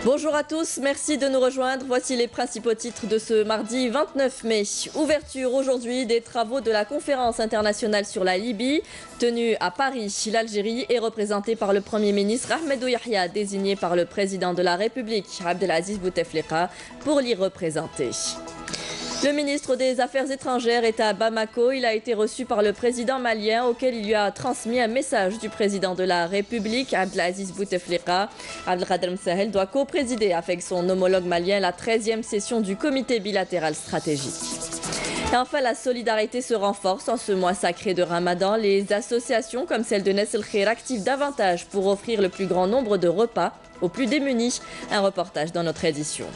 Bonjour à tous, merci de nous rejoindre. Voici les principaux titres de ce mardi 29 mai. Ouverture aujourd'hui des travaux de la conférence internationale sur la Libye, tenue à Paris. L'Algérie est représentée par le Premier ministre Ahmed Yahya, désigné par le président de la République, Abdelaziz Bouteflika, pour l'y représenter. Le ministre des Affaires étrangères est à Bamako. Il a été reçu par le président malien auquel il lui a transmis un message du président de la République, Abdelaziz Bouteflika. Abdelkader Msahel doit co-présider avec son homologue malien la 13e session du comité bilatéral stratégique. Et enfin, la solidarité se renforce en ce mois sacré de Ramadan. Les associations comme celle de Nesl Khair activent davantage pour offrir le plus grand nombre de repas aux plus démunis. Un reportage dans notre édition.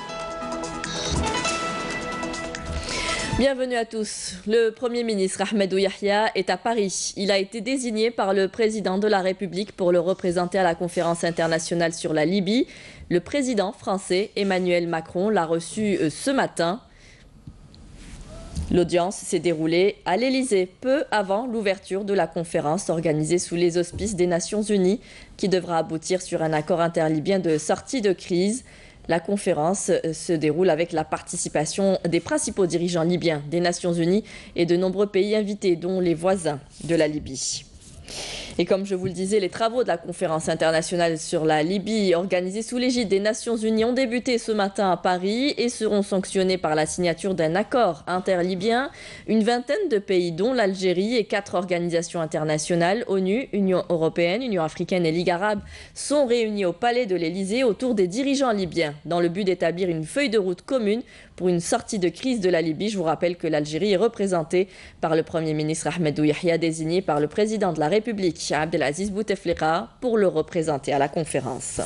Bienvenue à tous. Le Premier ministre Ahmed Yahya est à Paris. Il a été désigné par le président de la République pour le représenter à la conférence internationale sur la Libye. Le président français Emmanuel Macron l'a reçu ce matin. L'audience s'est déroulée à l'Élysée, peu avant l'ouverture de la conférence organisée sous les auspices des Nations Unies, qui devra aboutir sur un accord interlibyen de sortie de crise. La conférence se déroule avec la participation des principaux dirigeants libyens, des Nations Unies et de nombreux pays invités, dont les voisins de la Libye. Et comme je vous le disais, les travaux de la conférence internationale sur la Libye, organisée sous l'égide des Nations Unies, ont débuté ce matin à Paris et seront sanctionnés par la signature d'un accord interlibyen. Une vingtaine de pays, dont l'Algérie et 4 organisations internationales, ONU, Union européenne, Union africaine et Ligue arabe, sont réunis au palais de l'Élysée autour des dirigeants libyens, dans le but d'établir une feuille de route commune pour une sortie de crise de la Libye. Je vous rappelle que l'Algérie est représentée par le Premier ministre Ahmed Yahya, désigné par le président de la République, Abdelaziz Bouteflika, pour le représenter à la conférence.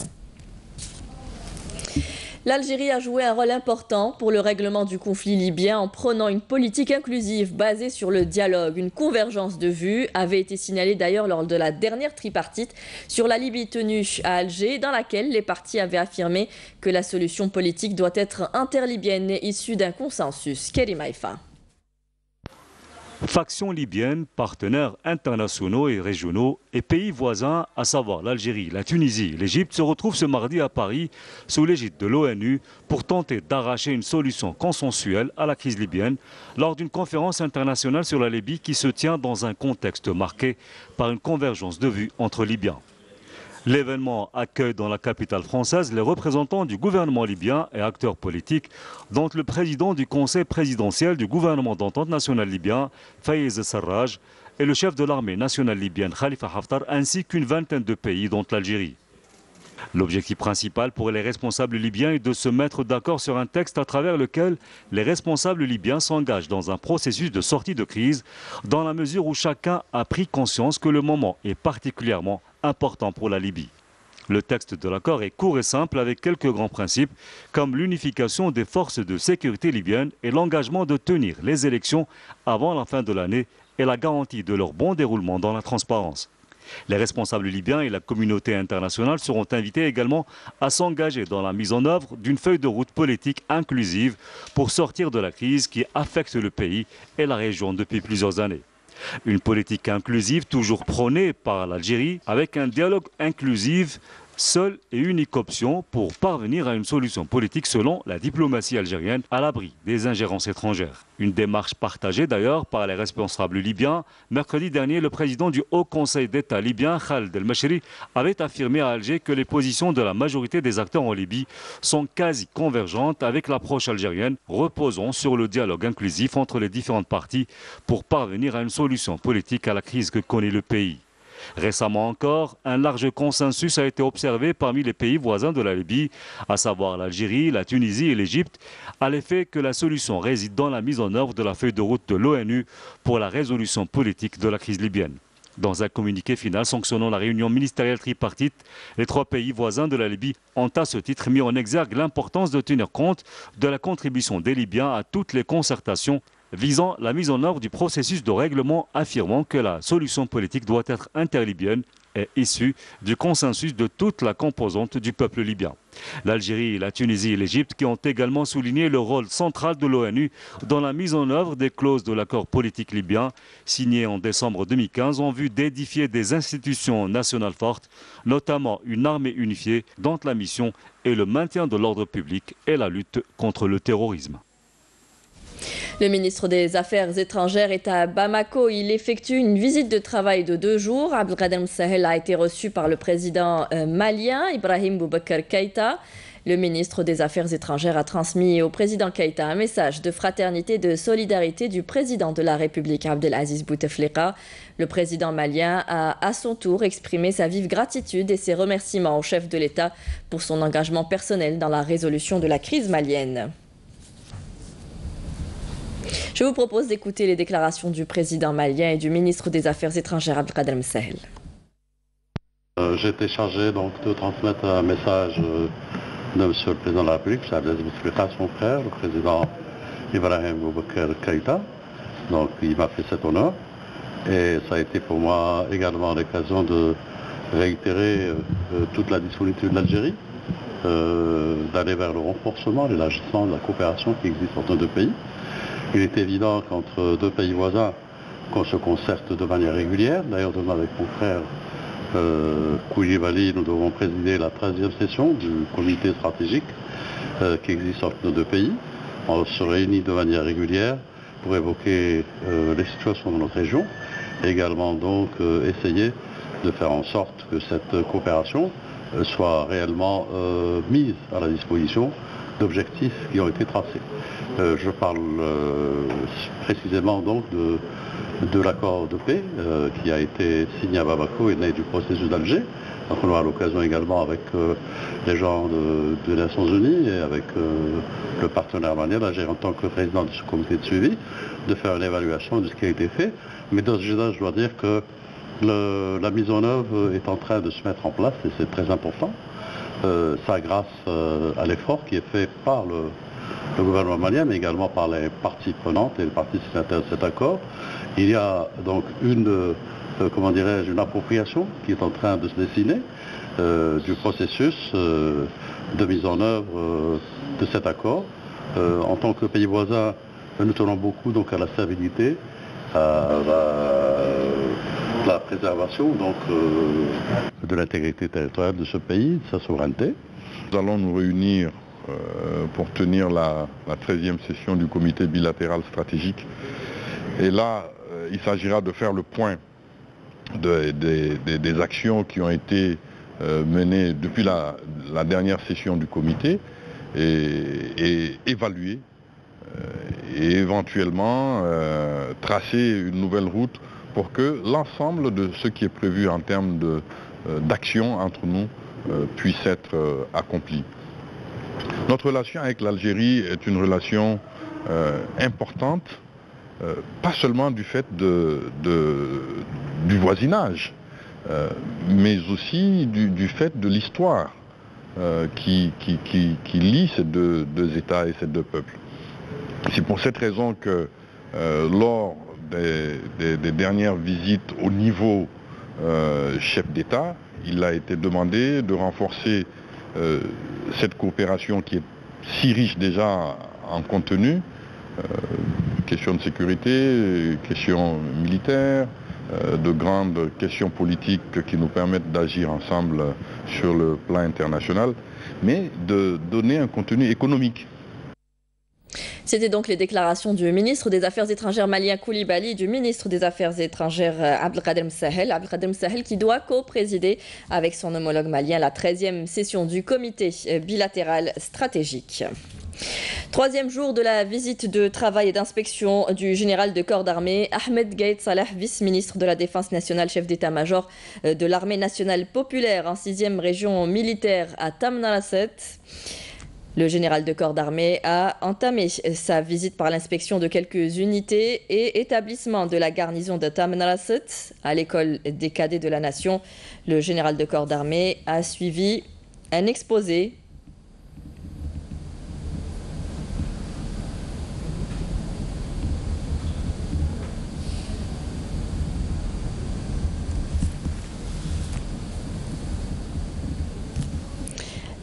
L'Algérie a joué un rôle important pour le règlement du conflit libyen en prenant une politique inclusive basée sur le dialogue. Une convergence de vues avait été signalée d'ailleurs lors de la dernière tripartite sur la Libye tenue à Alger, dans laquelle les partis avaient affirmé que la solution politique doit être interlibyenne et issue d'un consensus. Kerim Haïfa. Factions libyennes, partenaires internationaux et régionaux et pays voisins, à savoir l'Algérie, la Tunisie et l'Égypte, se retrouvent ce mardi à Paris sous l'égide de l'ONU pour tenter d'arracher une solution consensuelle à la crise libyenne lors d'une conférence internationale sur la Libye qui se tient dans un contexte marqué par une convergence de vues entre Libyens. L'événement accueille dans la capitale française les représentants du gouvernement libyen et acteurs politiques, dont le président du conseil présidentiel du gouvernement d'entente nationale libyen, Fayez Sarraj, et le chef de l'armée nationale libyenne, Khalifa Haftar, ainsi qu'une vingtaine de pays, dont l'Algérie. L'objectif principal pour les responsables libyens est de se mettre d'accord sur un texte à travers lequel les responsables libyens s'engagent dans un processus de sortie de crise, dans la mesure où chacun a pris conscience que le moment est particulièrement important pour la Libye. Le texte de l'accord est court et simple avec quelques grands principes comme l'unification des forces de sécurité libyennes et l'engagement de tenir les élections avant la fin de l'année et la garantie de leur bon déroulement dans la transparence. Les responsables libyens et la communauté internationale seront invités également à s'engager dans la mise en œuvre d'une feuille de route politique inclusive pour sortir de la crise qui affecte le pays et la région depuis plusieurs années. Une politique inclusive toujours prônée par l'Algérie avec un dialogue inclusif, seule et unique option pour parvenir à une solution politique selon la diplomatie algérienne à l'abri des ingérences étrangères. Une démarche partagée d'ailleurs par les responsables libyens. Mercredi dernier, le président du Haut Conseil d'État libyen, Khaled El-Mashri, avait affirmé à Alger que les positions de la majorité des acteurs en Libye sont quasi convergentes avec l'approche algérienne reposant sur le dialogue inclusif entre les différentes parties pour parvenir à une solution politique à la crise que connaît le pays. Récemment encore, un large consensus a été observé parmi les pays voisins de la Libye, à savoir l'Algérie, la Tunisie et l'Égypte, à l'effet que la solution réside dans la mise en œuvre de la feuille de route de l'ONU pour la résolution politique de la crise libyenne. Dans un communiqué final sanctionnant la réunion ministérielle tripartite, les 3 pays voisins de la Libye ont à ce titre mis en exergue l'importance de tenir compte de la contribution des Libyens à toutes les concertations visant la mise en œuvre du processus de règlement, affirmant que la solution politique doit être interlibyenne et issue du consensus de toute la composante du peuple libyen. L'Algérie, la Tunisie et l'Égypte qui ont également souligné le rôle central de l'ONU dans la mise en œuvre des clauses de l'accord politique libyen signé en décembre 2015 en vue d'édifier des institutions nationales fortes, notamment une armée unifiée dont la mission est le maintien de l'ordre public et la lutte contre le terrorisme. Le ministre des Affaires étrangères est à Bamako. Il effectue une visite de travail de 2 jours. Abdelkader Msahel a été reçu par le président malien Ibrahim Boubacar Keïta. Le ministre des Affaires étrangères a transmis au président Keïta un message de fraternité et de solidarité du président de la République Abdelaziz Bouteflika. Le président malien a à son tour exprimé sa vive gratitude et ses remerciements au chef de l'État pour son engagement personnel dans la résolution de la crise malienne. Je vous propose d'écouter les déclarations du président malien et du ministre des Affaires étrangères Abdelkader Msahel. J'ai été chargé donc de transmettre un message de Monsieur le Président de la République, Abdelaziz Bouteflika, son frère, le président Ibrahim Boubacar Keïta. Donc il m'a fait cet honneur et ça a été pour moi également l'occasion de réitérer toute la disponibilité de l'Algérie, d'aller vers le renforcement, l'élargissement de la coopération qui existe entre nos deux pays. Il est évident qu'entre deux pays voisins, qu'on se concerte de manière régulière. D'ailleurs, demain avec mon frère Koulibaly, nous devons présider la 13e session du comité stratégique qui existe entre nos deux pays. On se réunit de manière régulière pour évoquer les situations de notre région et également donc essayer de faire en sorte que cette coopération soit réellement mise à la disposition d'objectifs qui ont été tracés. Je parle précisément donc de l'accord de paix qui a été signé à Bamako et né du processus d'Alger. Donc on aura l'occasion également avec les gens des Nations Unies et avec le partenaire malien, l'Algérie en tant que président de ce comité de suivi, de faire une évaluation de ce qui a été fait. Mais dans ce jeu, je dois dire que la mise en œuvre est en train de se mettre en place et c'est très important. Ça grâce à l'effort qui est fait par le gouvernement malien, mais également par les parties prenantes et les parties signataires de cet accord. Il y a donc une appropriation qui est en train de se dessiner du processus de mise en œuvre de cet accord. En tant que pays voisin, nous tenons beaucoup donc à la stabilité, à la préservation donc, de l'intégrité territoriale de ce pays, de sa souveraineté. Nous allons nous réunir pour tenir la 13e session du comité bilatéral stratégique. Et là, il s'agira de faire le point des actions qui ont été menées depuis la dernière session du comité et évaluer et éventuellement tracer une nouvelle route pour que l'ensemble de ce qui est prévu en termes d'action entre nous puisse être accompli. Notre relation avec l'Algérie est une relation importante, pas seulement du fait du voisinage, mais aussi du fait de l'histoire qui lie ces deux États et ces deux peuples. C'est pour cette raison que lors des dernières visites au niveau chef d'État, il a été demandé de renforcer cette coopération qui est si riche déjà en contenu, questions de sécurité, questions militaires, de grandes questions politiques qui nous permettent d'agir ensemble sur le plan international, mais de donner un contenu économique. C'était donc les déclarations du ministre des Affaires étrangères malien Koulibaly et du ministre des Affaires étrangères Abdelkader Msahel. Abdelkader Msahel qui doit co-présider avec son homologue malien la 13e session du comité bilatéral stratégique. 3e jour de la visite de travail et d'inspection du général de corps d'armée Ahmed Gaïd Salah, vice-ministre de la Défense nationale, chef d'état-major de l'armée nationale populaire en 6e région militaire à Tamanrasset. Le général de corps d'armée a entamé sa visite par l'inspection de quelques unités et établissements de la garnison de Tamanrasset à l'école des cadets de la nation. Le général de corps d'armée a suivi un exposé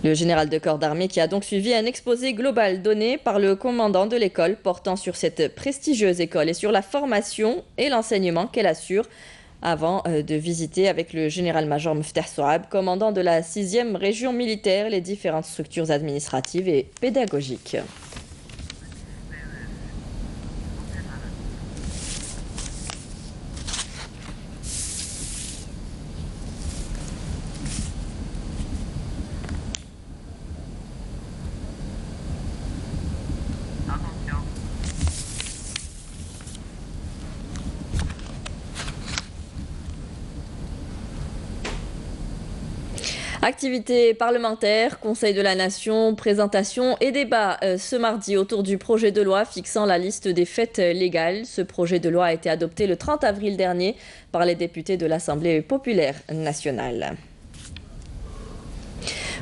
Le général de corps d'armée qui a donc suivi un exposé global donné par le commandant de l'école portant sur cette prestigieuse école et sur la formation et l'enseignement qu'elle assure avant de visiter avec le général-major Meftah Souab, commandant de la 6e région militaire, les différentes structures administratives et pédagogiques. Activités parlementaires, Conseil de la Nation, présentation et débat ce mardi autour du projet de loi fixant la liste des fêtes légales. Ce projet de loi a été adopté le 30 avril dernier par les députés de l'Assemblée populaire nationale.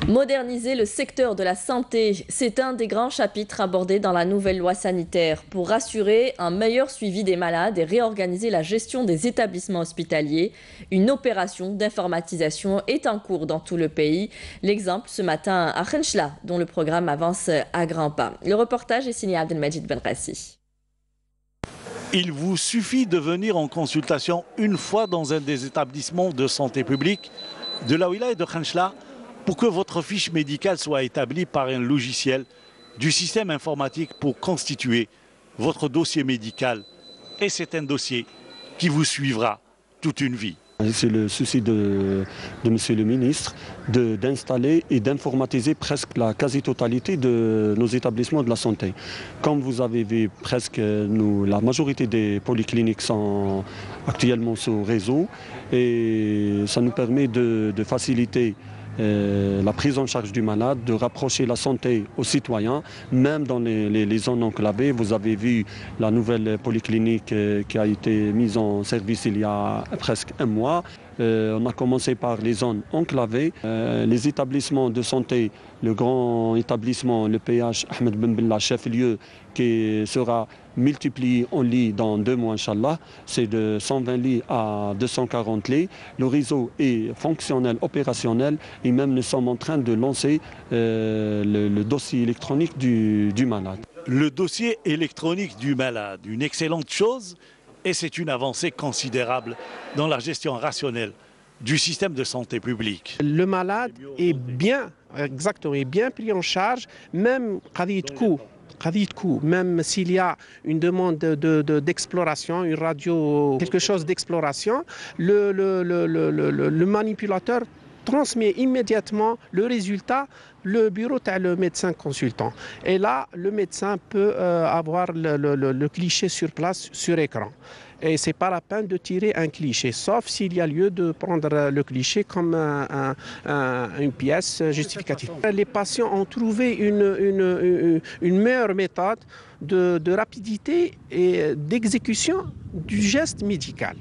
Moderniser le secteur de la santé, c'est un des grands chapitres abordés dans la nouvelle loi sanitaire pour assurer un meilleur suivi des malades et réorganiser la gestion des établissements hospitaliers. Une opération d'informatisation est en cours dans tout le pays. L'exemple ce matin à Khenchla, dont le programme avance à grands pas. Le reportage est signé Abdelmajid Benrassi. Il vous suffit de venir en consultation une fois dans un des établissements de santé publique de la wilaya de Khenchla pour que votre fiche médicale soit établie par un logiciel du système informatique pour constituer votre dossier médical. Et c'est un dossier qui vous suivra toute une vie. C'est le souci de Monsieur le ministre d'installer et d'informatiser presque la quasi-totalité de nos établissements de la santé. Comme vous avez vu, presque la majorité des polycliniques sont actuellement sur réseau et ça nous permet de faciliter la prise en charge du malade, de rapprocher la santé aux citoyens, même dans les zones enclavées. Vous avez vu la nouvelle polyclinique qui a été mise en service il y a presque un mois. On a commencé par les zones enclavées. Les établissements de santé, le grand établissement, le PH Ahmed Ben Bella, chef-lieu, qui sera multiplié en lits dans 2 mois, Inch'Allah. C'est de 120 lits à 240 lits. Le réseau est fonctionnel, opérationnel et même nous sommes en train de lancer le dossier électronique du malade. Le dossier électronique du malade, une excellente chose. Et c'est une avancée considérable dans la gestion rationnelle du système de santé publique. Le malade est bien pris en charge, même même s'il y a une demande d'exploration, une radio, quelque chose d'exploration, le manipulateur transmet immédiatement le résultat le bureau à le médecin consultant. Et là, le médecin peut avoir le cliché sur place, sur écran. Et ce n'est pas la peine de tirer un cliché, sauf s'il y a lieu de prendre le cliché comme une pièce justificative. Les patients ont trouvé une meilleure méthode de rapidité et d'exécution du geste médical.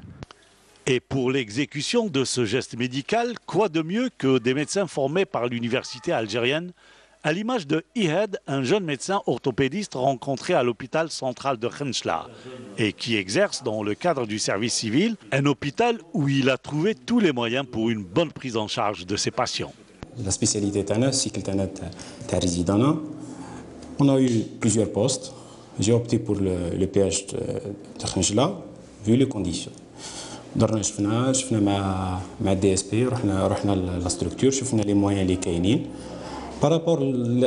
Et pour l'exécution de ce geste médical, quoi de mieux que des médecins formés par l'université algérienne, à l'image de Ihed, un jeune médecin orthopédiste rencontré à l'hôpital central de Khenchla et qui exerce dans le cadre du service civil, un hôpital où il a trouvé tous les moyens pour une bonne prise en charge de ses patients. La spécialité تاعنا cycle تاع résident. On a eu plusieurs postes. J'ai opté pour le PH de Khenchla vu les conditions. درنا شفنا مع الدي اس بي رحنا لا ستركتور شفنا لي مويان اللي كاينين بارابور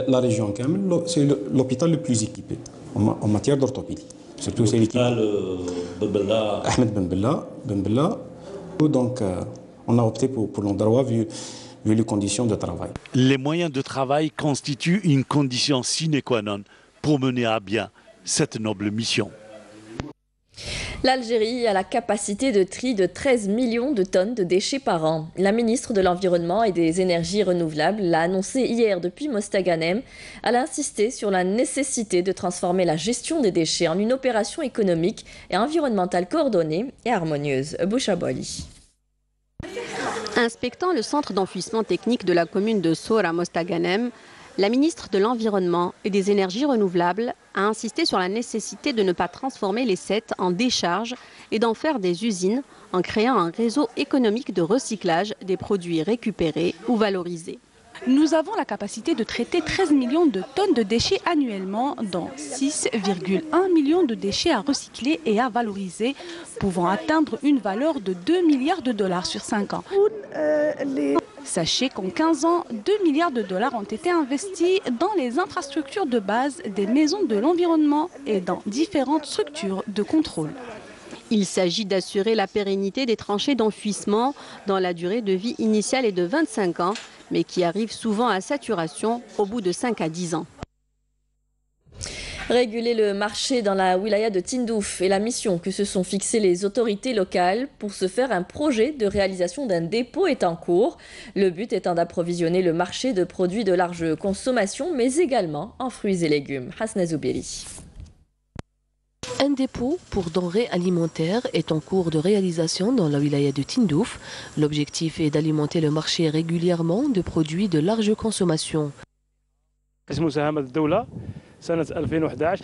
لا ريجيون كامل سي لوبيتال لو بلوز ايكيبي en matière d'orthopédie. Surtout c'est l'équipe Ahmed Ben Bella. Donc on a opté pour l'endroit vu les conditions de travail. Les moyens de travail constituent une condition sine qua non pour mener à bien cette noble mission. L'Algérie a la capacité de tri de 13 millions de tonnes de déchets par an. La ministre de l'Environnement et des Énergies renouvelables l'a annoncé hier depuis Mostaganem. Elle a insisté sur la nécessité de transformer la gestion des déchets en une opération économique et environnementale coordonnée et harmonieuse. Bouchaboli. Inspectant le centre d'enfouissement technique de la commune de Sour à Mostaganem, la ministre de l'Environnement et des Énergies renouvelables a insisté sur la nécessité de ne pas transformer les SET en décharges et d'en faire des usines en créant un réseau économique de recyclage des produits récupérés ou valorisés. Nous avons la capacité de traiter 13 millions de tonnes de déchets annuellement, dont 6,1 millions de déchets à recycler et à valoriser, pouvant atteindre une valeur de 2 milliards de dollars sur 5 ans. Sachez qu'en 15 ans, 2 milliards de dollars ont été investis dans les infrastructures de base des maisons de l'environnement et dans différentes structures de contrôle. Il s'agit d'assurer la pérennité des tranchées d'enfouissement dont la durée de vie initiale est de 25 ans, mais qui arrivent souvent à saturation au bout de 5 à 10 ans. Réguler le marché dans la wilaya de Tindouf est la mission que se sont fixées les autorités locales. Pour ce faire, un projet de réalisation d'un dépôt est en cours. Le but étant d'approvisionner le marché de produits de large consommation, mais également en fruits et légumes. Hasna Zoubiri. Un dépôt pour denrées alimentaires est en cours de réalisation dans la wilaya de Tindouf. L'objectif est d'alimenter le marché régulièrement de produits de large consommation.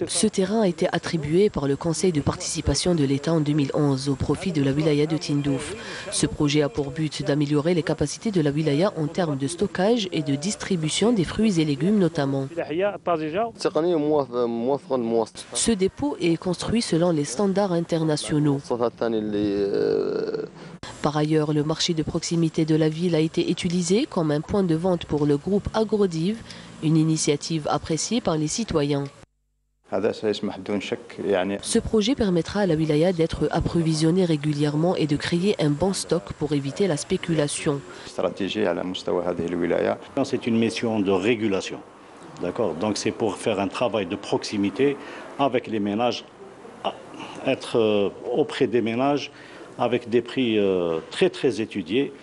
Ce terrain a été attribué par le Conseil de participation de l'État en 2011 au profit de la wilaya de Tindouf. Ce projet a pour but d'améliorer les capacités de la wilaya en termes de stockage et de distribution des fruits et légumes notamment. Ce dépôt est construit selon les standards internationaux. Par ailleurs, le marché de proximité de la ville a été utilisé comme un point de vente pour le groupe Agrodiv, une initiative appréciée par les citoyens. Ce projet permettra à la wilaya d'être approvisionnée régulièrement et de créer un bon stock pour éviter la spéculation. C'est une mission de régulation. D'accord. Donc c'est pour faire un travail de proximité avec les ménages, être auprès des ménages avec des prix très étudiés.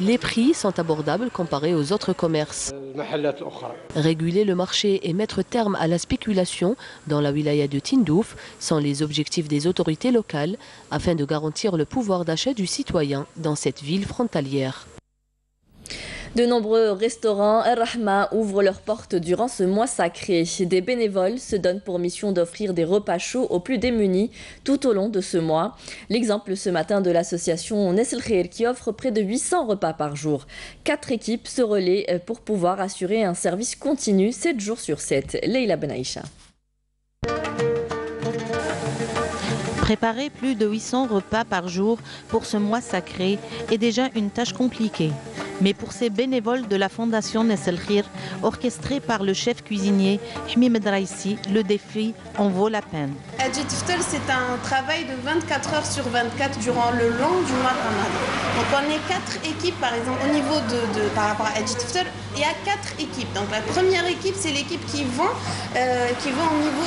Les prix sont abordables comparés aux autres commerces. Réguler le marché et mettre terme à la spéculation dans la wilaya de Tindouf sont les objectifs des autorités locales afin de garantir le pouvoir d'achat du citoyen dans cette ville frontalière. De nombreux restaurants Ar-Rahma ouvrent leurs portes durant ce mois sacré. Des bénévoles se donnent pour mission d'offrir des repas chauds aux plus démunis tout au long de ce mois. L'exemple ce matin de l'association Nesl Khair qui offre près de 800 repas par jour. 4 équipes se relaient pour pouvoir assurer un service continu 7 jours sur 7. Leila Benaïcha. Préparer plus de 800 repas par jour pour ce mois sacré est déjà une tâche compliquée. Mais pour ces bénévoles de la Fondation Nesl Khair, orchestrée par le chef cuisinier Hmi Medraïsi, le défi en vaut la peine. Hadji Tiftel, c'est un travail de 24 heures sur 24 durant le long du mois de Ramadan. Donc on est 4 équipes, par exemple, au niveau par rapport à Hadji Tiftel, il y a 4 équipes. Donc la première équipe, c'est l'équipe qui vend au niveau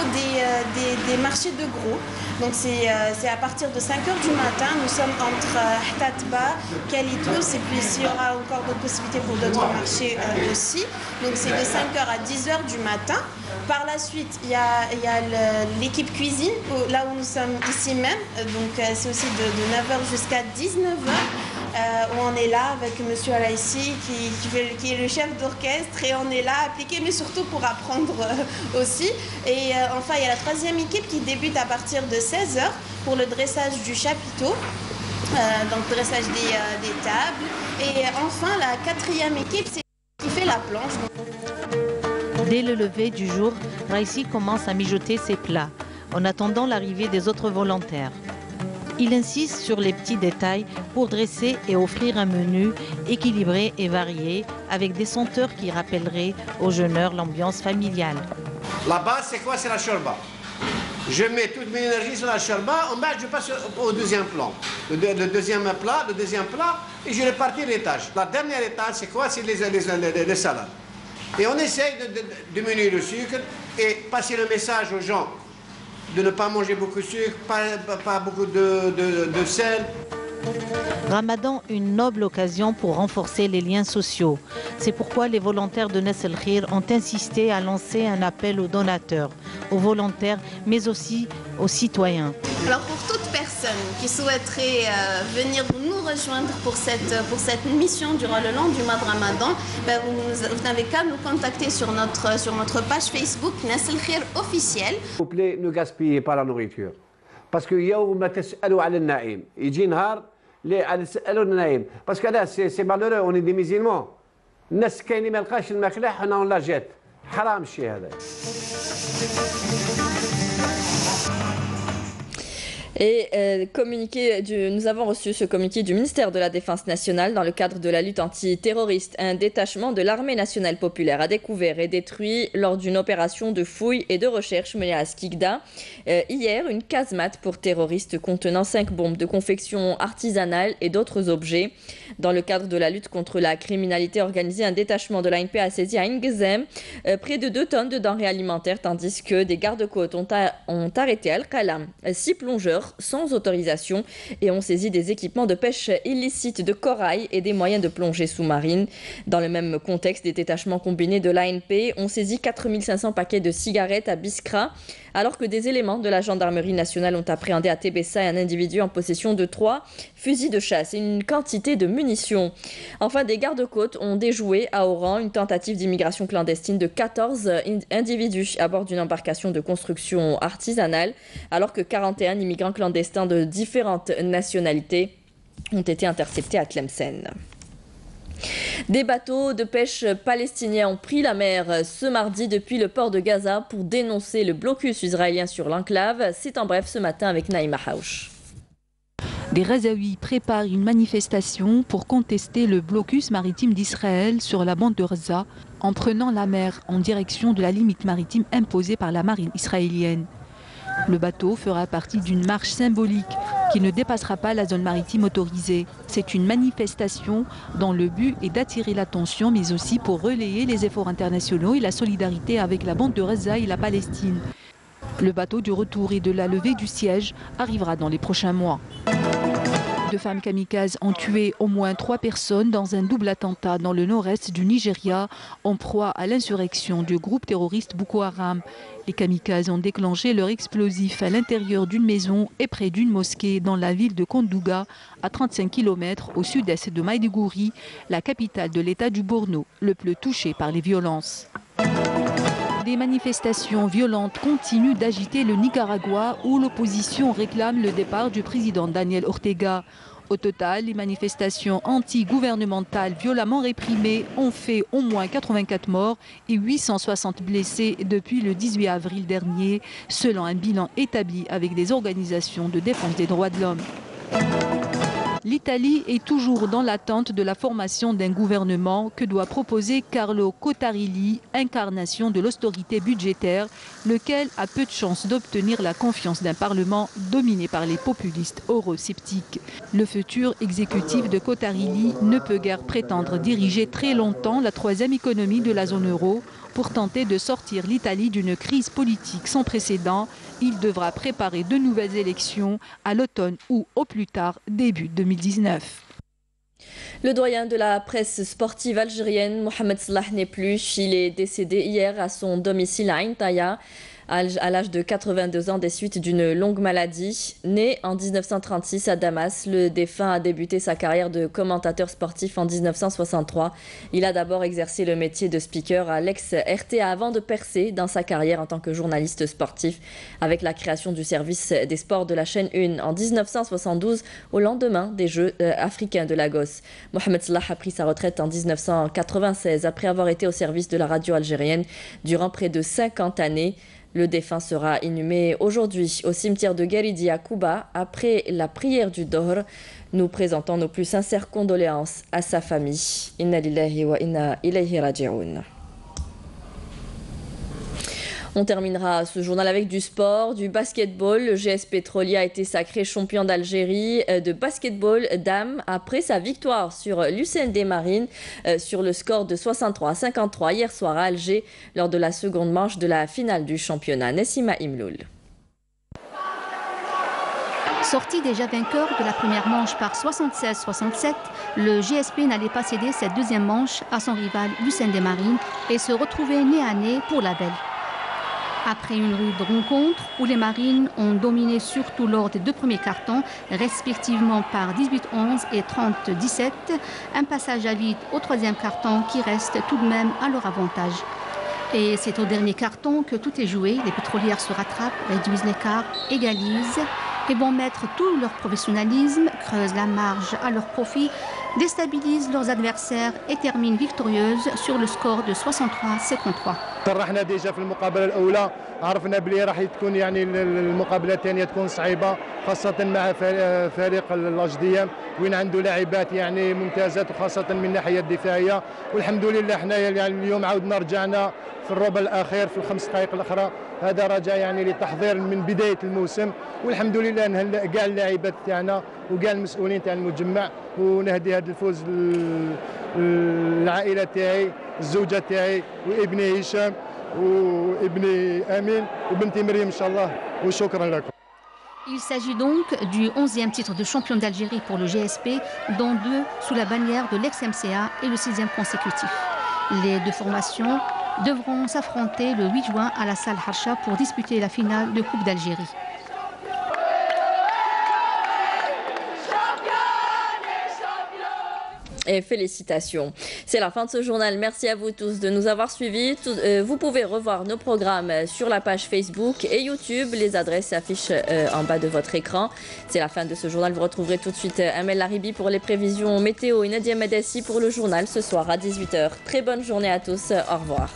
des marchés de gros. Donc c'est à partir de 5 heures du matin, nous sommes entre Htatba, Kalitos, et puis il y aura encore d'autres possibilités pour d'autres marchés aussi. Donc c'est de 5 heures à 10 heures du matin. Par la suite, il y a l'équipe cuisine, là où nous sommes ici même. Donc c'est aussi de 9h jusqu'à 19h. Où on est là avec Monsieur Alaïssi qui est le chef d'orchestre et on est là appliqué mais surtout pour apprendre aussi. Et enfin il y a la troisième équipe qui débute à partir de 16h pour le dressage du chapiteau, donc dressage des tables. Et enfin la quatrième équipe c'est qui fait la planche. Dès le lever du jour, Raïssi commence à mijoter ses plats en attendant l'arrivée des autres volontaires. Il insiste sur les petits détails pour dresser et offrir un menu équilibré et varié avec des senteurs qui rappelleraient aux jeûneurs l'ambiance familiale. La base, c'est quoi? C'est la shorba. Je mets toute mon énergie sur la shorba, en bas, je passe au deuxième plan. Le deuxième plat, et je répartis les tâches. La dernière étape, c'est quoi? C'est les salades. Et on essaye de diminuer le sucre et passer le message aux gens de ne pas manger beaucoup de sucre, pas beaucoup de sel. Ramadan, une noble occasion pour renforcer les liens sociaux. C'est pourquoi les volontaires de Nesl Khair ont insisté à lancer un appel aux donateurs, aux volontaires, mais aussi aux citoyens. Alors pour toute personne qui souhaiterait venir nous rejoindre pour cette mission durant le long du mois de Ramadan, vous n'avez qu'à nous contacter sur notre page Facebook Nesl Khair officielle. S'il vous plaît, ne gaspillez pas la nourriture. Parce que parce que là c'est malheureux, on est des musulmans. الناس كاينين ما لقاش الماكله حنا ولا جات حرام الشيء هذا. Et nous avons reçu ce communiqué du ministère de la Défense nationale dans le cadre de la lutte antiterroriste. Un détachement de l'armée nationale populaire a découvert et détruit lors d'une opération de fouille et de recherche menée à Skikda hier une casemate pour terroristes contenant 5 bombes de confection artisanale et d'autres objets. Dans le cadre de la lutte contre la criminalité organisée, un détachement de l'ANP a saisi à Ingzem près de 2 tonnes de denrées alimentaires, tandis que des gardes-côtes ont arrêté Al-Qalam 6 plongeurs sans autorisation et ont saisi des équipements de pêche illicite de corail et des moyens de plongée sous-marine. Dans le même contexte, des détachements combinés de l'ANP ont saisi 4500 paquets de cigarettes à Biskra, alors que des éléments de la gendarmerie nationale ont appréhendé à Tébessa un individu en possession de 3 fusils de chasse et une quantité de munitions. Enfin, des gardes-côtes ont déjoué à Oran une tentative d'immigration clandestine de 14 individus à bord d'une embarcation de construction artisanale, alors que 41 immigrants clandestins de différentes nationalités ont été interceptés à Tlemcen. Des bateaux de pêche palestiniens ont pris la mer ce mardi depuis le port de Gaza pour dénoncer le blocus israélien sur l'enclave. C'est en bref ce matin avec Naïma Haouch. Des Gazaouis préparent une manifestation pour contester le blocus maritime d'Israël sur la bande de Gaza en prenant la mer en direction de la limite maritime imposée par la marine israélienne. Le bateau fera partie d'une marche symbolique qui ne dépassera pas la zone maritime autorisée. C'est une manifestation dont le but est d'attirer l'attention, mais aussi pour relayer les efforts internationaux et la solidarité avec la bande de Gaza et la Palestine. Le bateau du retour et de la levée du siège arrivera dans les prochains mois. 2 femmes kamikazes ont tué au moins 3 personnes dans un double attentat dans le nord-est du Nigeria, en proie à l'insurrection du groupe terroriste Boko Haram. Les kamikazes ont déclenché leur explosif à l'intérieur d'une maison et près d'une mosquée dans la ville de Kondouga, à 35 km au sud-est de Maïdougouri, la capitale de l'État du Borno, le plus touché par les violences. Des manifestations violentes continuent d'agiter le Nicaragua où l'opposition réclame le départ du président Daniel Ortega. Au total, les manifestations anti-gouvernementales violemment réprimées ont fait au moins 84 morts et 860 blessés depuis le 18 avril dernier, selon un bilan établi avec des organisations de défense des droits de l'homme. L'Italie est toujours dans l'attente de la formation d'un gouvernement que doit proposer Carlo Cottarelli, incarnation de l'austérité budgétaire, lequel a peu de chances d'obtenir la confiance d'un Parlement dominé par les populistes eurosceptiques. Le futur exécutif de Cottarelli ne peut guère prétendre diriger très longtemps la 3e économie de la zone euro. Pour tenter de sortir l'Italie d'une crise politique sans précédent, il devra préparer de nouvelles élections à l'automne ou au plus tard début 2019. Le doyen de la presse sportive algérienne, Mohamed Salah, n'est plus. Il est décédé hier à son domicile à Intaya, à l'âge de 82 ans des suites d'une longue maladie. Né en 1936 à Damas, le défunt a débuté sa carrière de commentateur sportif en 1963. Il a d'abord exercé le métier de speaker à l'ex-RTA avant de percer dans sa carrière en tant que journaliste sportif avec la création du service des sports de la chaîne 1 en 1972 au lendemain des Jeux africains de Lagos. Mohamed Salah a pris sa retraite en 1996 après avoir été au service de la radio algérienne durant près de 50 années. Le défunt sera inhumé aujourd'hui au cimetière de Guéridi à Kouba après la prière du Dohr. Nous présentons nos plus sincères condoléances à sa famille. Inna lillahi wa inna ilayhi raji'un. On terminera ce journal avec du sport, du basketball. Le GS Petrolier a été sacré champion d'Algérie de basketball dames après sa victoire sur l'UCND Marine sur le score de 63-53 hier soir à Alger lors de la seconde manche de la finale du championnat. Nessima Imloul. Sorti déjà vainqueur de la première manche par 76-67, le GSP n'allait pas céder cette deuxième manche à son rival l'UCND Marine et se retrouver nez à nez pour la belle. Après une rude rencontre où les Marines ont dominé surtout lors des 2 premiers cartons, respectivement par 18-11 et 30-17, un passage à vide au 3e carton qui reste tout de même à leur avantage. Et c'est au dernier carton que tout est joué, les pétrolières se rattrapent, réduisent l'écart, égalisent et vont mettre tout leur professionnalisme, creusent la marge à leur profit déstabilisent leurs adversaires et terminent victorieuses sur le score de 63-53. طرحنا ديجا في المقابله الاولى عرفنا بلي راح تكون يعني المقابله الثانيه تكون صعيبه خاصه مع فريق الاجديام وين عنده لاعبات يعني ممتازات وخاصه من الناحيه الدفاعيه والحمد لله حنايا يعني اليوم عاودنا رجعنا في الربع الاخير في الخمس دقائق الاخرى هذا رجع يعني للتحضير من بدايه الموسم والحمد لله نهنئ كاع اللاعبات تاعنا وكاع المسؤولين تاع المجمع ونهدي هذا الفوز للعائله تاعي الزوجه تاعي وابني هشام وابني امين وبنتي مريم ان شاء الله وشكرا لكم. Il s'agit donc du 11e titre de champion d'Algérie pour le GSP, dont 2 sous la bannière de l'ex-MCA et le 6e consécutif. Les deux formations devront s'affronter le 8 juin à la salle Harsha pour disputer la finale de Coupe d'Algérie. Et félicitations. C'est la fin de ce journal. Merci à vous tous de nous avoir suivis. Vous pouvez revoir nos programmes sur la page Facebook et YouTube. Les adresses s'affichent en bas de votre écran. C'est la fin de ce journal. Vous retrouverez tout de suite Amel Laribi pour les prévisions météo et Nadia Medessi pour le journal ce soir à 18h. Très bonne journée à tous. Au revoir.